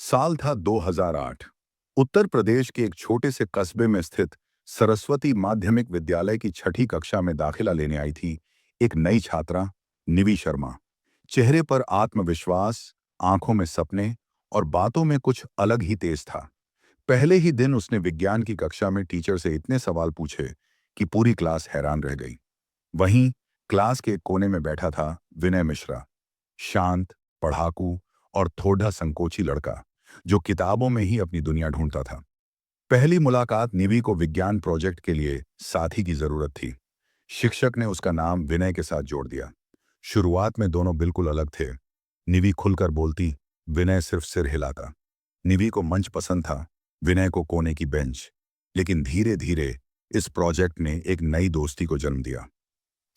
साल था 2008। उत्तर प्रदेश के एक छोटे से कस्बे में स्थित सरस्वती माध्यमिक विद्यालय की छठी कक्षा में दाखिला लेने आई थी एक नई छात्रा, निवि शर्मा। चेहरे पर आत्मविश्वास, आंखों में सपने और बातों में कुछ अलग ही तेज था। पहले ही दिन उसने विज्ञान की कक्षा में टीचर से इतने सवाल पूछे कि पूरी क्लास हैरान रह गई। वहीं क्लास के एक कोने में बैठा था विनय मिश्रा, शांत, पढ़ाकू और थोड़ा संकोची लड़का, जो किताबों में ही अपनी दुनिया ढूंढता था। पहली मुलाकात निवि को विज्ञान प्रोजेक्ट के लिए साथी की जरूरत थी। शिक्षक ने उसका नाम विनय के साथ जोड़ दिया। शुरुआत में दोनों बिल्कुल अलग थे। निवि खुलकर बोलती, विनय सिर्फ सिर हिलाता। निवि को मंच पसंद था, विनय को कोने की बेंच। लेकिन धीरे धीरे इस प्रोजेक्ट ने एक नई दोस्ती को जन्म दिया।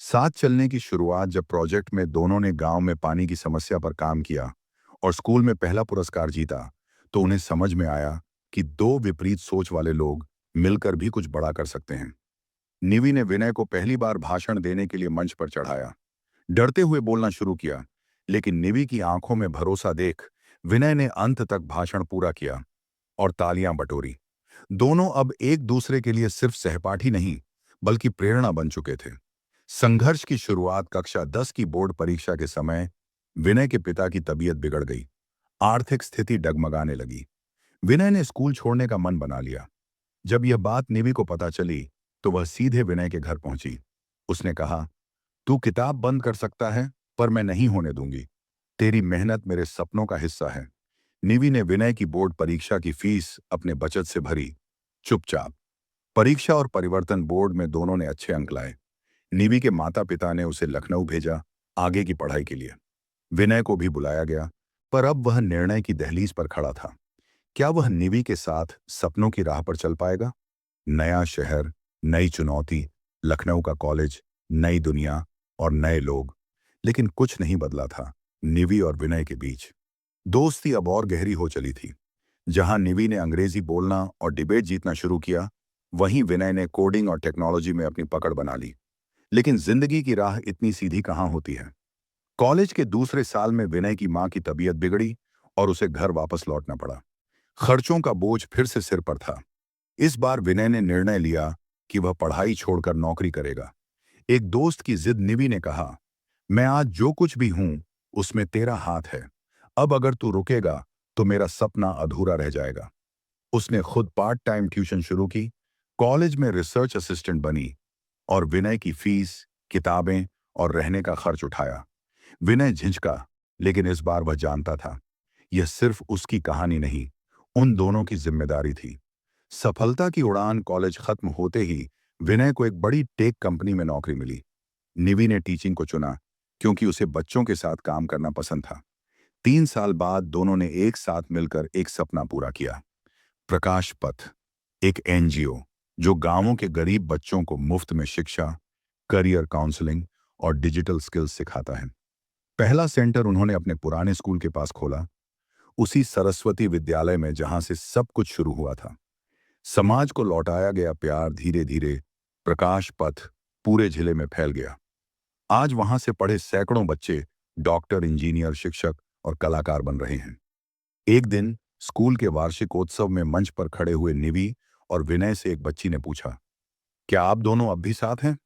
साथ चलने की शुरुआत जब प्रोजेक्ट में दोनों ने गांव में पानी की समस्या पर काम किया और स्कूल में पहला पुरस्कार जीता, तो उन्हें समझ में आया कि दो विपरीत सोच वाले लोग मिलकर भी कुछ बड़ा कर सकते हैं। निवि ने विनय को पहली बार भाषण देने के लिए मंच पर चढ़ाया। डरते हुए बोलना शुरू किया, लेकिन निवि की आंखों में भरोसा देख विनय ने अंत तक भाषण पूरा किया और तालियां बटोरी। दोनों अब एक दूसरे के लिए सिर्फ सहपाठी नहीं, बल्कि प्रेरणा बन चुके थे। संघर्ष की शुरुआत कक्षा 10 की बोर्ड परीक्षा के समय विनय के पिता की तबीयत बिगड़ गई। आर्थिक स्थिति डगमगाने लगी। विनय ने स्कूल छोड़ने का मन बना लिया। जब यह बात निवि को पता चली, तो वह सीधे विनय के घर पहुंची। उसने कहा, तू किताब बंद कर सकता है, पर मैं नहीं होने दूंगी। तेरी मेहनत मेरे सपनों का हिस्सा है। निवि ने विनय की बोर्ड परीक्षा की फीस अपने बचत से भरी, चुपचाप। परीक्षा और परिवर्तन बोर्ड में दोनों ने अच्छे अंक लाए। निवि के माता पिता ने उसे लखनऊ भेजा आगे की पढ़ाई के लिए। विनय को भी बुलाया गया, पर अब वह निर्णय की दहलीज पर खड़ा था। क्या वह निवि के साथ सपनों की राह पर चल पाएगा? नया शहर, नई चुनौती, लखनऊ का कॉलेज, नई दुनिया और नए लोग। लेकिन कुछ नहीं बदला था निवि और विनय के बीच। दोस्ती अब और गहरी हो चली थी। जहां निवि ने अंग्रेजी बोलना और डिबेट जीतना शुरू किया, वहीं विनय ने कोडिंग और टेक्नोलॉजी में अपनी पकड़ बना ली। लेकिन जिंदगी की राह इतनी सीधी कहाँ होती है। कॉलेज के दूसरे साल में विनय की मां की तबीयत बिगड़ी और उसे घर वापस लौटना पड़ा। खर्चों का बोझ फिर से सिर पर था। इस बार विनय ने निर्णय लिया कि वह पढ़ाई छोड़कर नौकरी करेगा। एक दोस्त की जिद निवि ने कहा, मैं आज जो कुछ भी हूं, उसमें तेरा हाथ है। अब अगर तू रुकेगा, तो मेरा सपना अधूरा रह जाएगा। उसने खुद पार्ट टाइम ट्यूशन शुरू की, कॉलेज में रिसर्च असिस्टेंट बनी और विनय की फीस, किताबें और रहने का खर्च उठाया। विनय झिझका, लेकिन इस बार वह जानता था, यह सिर्फ उसकी कहानी नहीं, उन दोनों की जिम्मेदारी थी। सफलता की उड़ान कॉलेज खत्म होते ही विनय को एक बड़ी टेक कंपनी में नौकरी मिली। निवि ने टीचिंग को चुना, क्योंकि उसे बच्चों के साथ काम करना पसंद था। 3 साल बाद दोनों ने एक साथ मिलकर एक सपना पूरा किया। प्रकाश पथ, एक एनजीओ जो गांवों के गरीब बच्चों को मुफ्त में शिक्षा, करियर काउंसलिंग और डिजिटल स्किल्स सिखाता है। पहला सेंटर उन्होंने अपने पुराने स्कूल के पास खोला, उसी सरस्वती विद्यालय में जहां से सब कुछ शुरू हुआ था। समाज को लौटाया गया प्यार धीरे धीरे प्रकाश पथ पूरे जिले में फैल गया। आज वहां से पढ़े सैकड़ों बच्चे डॉक्टर, इंजीनियर, शिक्षक और कलाकार बन रहे हैं। एक दिन स्कूल के वार्षिकोत्सव में मंच पर खड़े हुए निवि और विनय से एक बच्ची ने पूछा, क्या आप दोनों अब भी साथ हैं?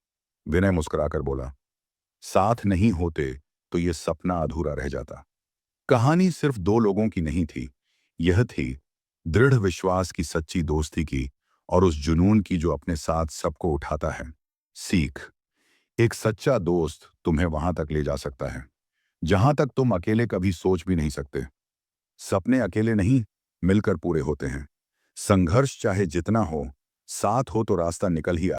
विनय मुस्कुराकर बोला, साथ नहीं होते तो ये सपना अधूरा रह जाता। कहानी सिर्फ दो लोगों की नहीं थी, यह थी दृढ़ विश्वास की, सच्ची दोस्ती की और उस जुनून की जो अपने साथ सबको उठाता है। सीख, एक सच्चा दोस्त तुम्हें वहां तक ले जा सकता है जहां तक तुम अकेले कभी सोच भी नहीं सकते। सपने अकेले नहीं, मिलकर पूरे होते हैं। संघर्ष चाहे जितना हो, साथ हो तो रास्ता निकल ही